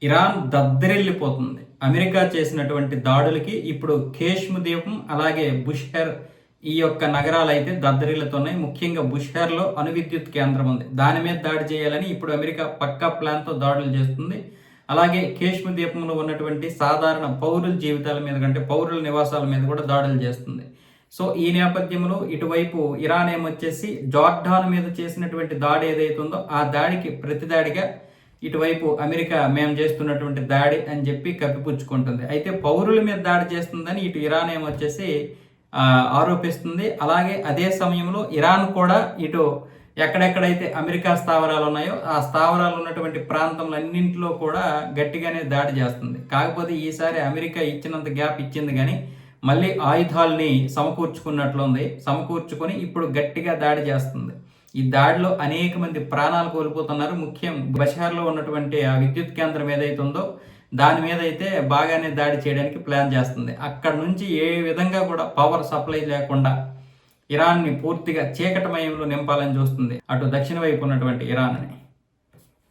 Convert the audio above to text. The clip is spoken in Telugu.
ఇరాన్ దద్దరిల్లిపోతుంది. అమెరికా చేసినటువంటి దాడులకి ఇప్పుడు కేష్మ్ ద్వీపం అలాగే బుషెహర్ ఈ యొక్క నగరాలైతే దద్దరిల్లుతున్నాయి. ముఖ్యంగా బుషెహర్లో అణువిద్యుత్ కేంద్రం ఉంది. దాని మీద దాడి చేయాలని ఇప్పుడు అమెరికా పక్కా ప్లాన్తో దాడులు చేస్తుంది. అలాగే కేష్మ్ ద్వీపంలో ఉన్నటువంటి సాధారణ పౌరుల జీవితాల మీద కంటే పౌరుల నివాసాల మీద కూడా దాడులు చేస్తుంది. సో ఈ నేపథ్యంలో ఇటువైపు ఇరాన్ ఏమొచ్చేసి జార్డాన్ మీద చేసినటువంటి దాడి ఏదైతే ఉందో ఆ దాడికి ప్రతిదాడిగా ఇటువైపు అమెరికా మేము చేస్తున్నటువంటి దాడి అని చెప్పి కప్పిపుచ్చుకుంటుంది. అయితే పౌరుల మీద దాడి చేస్తుందని ఇటు ఇరాన్ ఏమొచ్చేసి ఆరోపిస్తుంది. అలాగే అదే సమయంలో ఇరాన్ కూడా ఇటు ఎక్కడెక్కడైతే అమెరికా స్థావరాలు ఉన్నాయో ఆ స్థావరాలు ఉన్నటువంటి ప్రాంతంలన్నింటిలో కూడా గట్టిగానే దాడి చేస్తుంది. కాకపోతే ఈసారి అమెరికా ఇచ్చినంత గ్యాప్ ఇచ్చింది కానీ మళ్ళీ ఆయుధాలని సమకూర్చుకున్నట్లుంది. సమకూర్చుకొని ఇప్పుడు గట్టిగా దాడి చేస్తుంది. ఈ దాడిలో అనేక మంది ప్రాణాలు కోల్పోతున్నారు. ముఖ్యం బషార్లో ఉన్నటువంటి ఆ విద్యుత్ కేంద్రం ఏదైతే ఉందో దాని మీద అయితే బాగానే దాడి చేయడానికి ప్లాన్ చేస్తుంది. అక్కడ నుంచి ఏ విధంగా కూడా పవర్ సప్లై లేకుండా ఇరాన్ని పూర్తిగా చీకటమయంలో నింపాలని చూస్తుంది అటు దక్షిణ వైపు ఉన్నటువంటి ఇరాన్ని.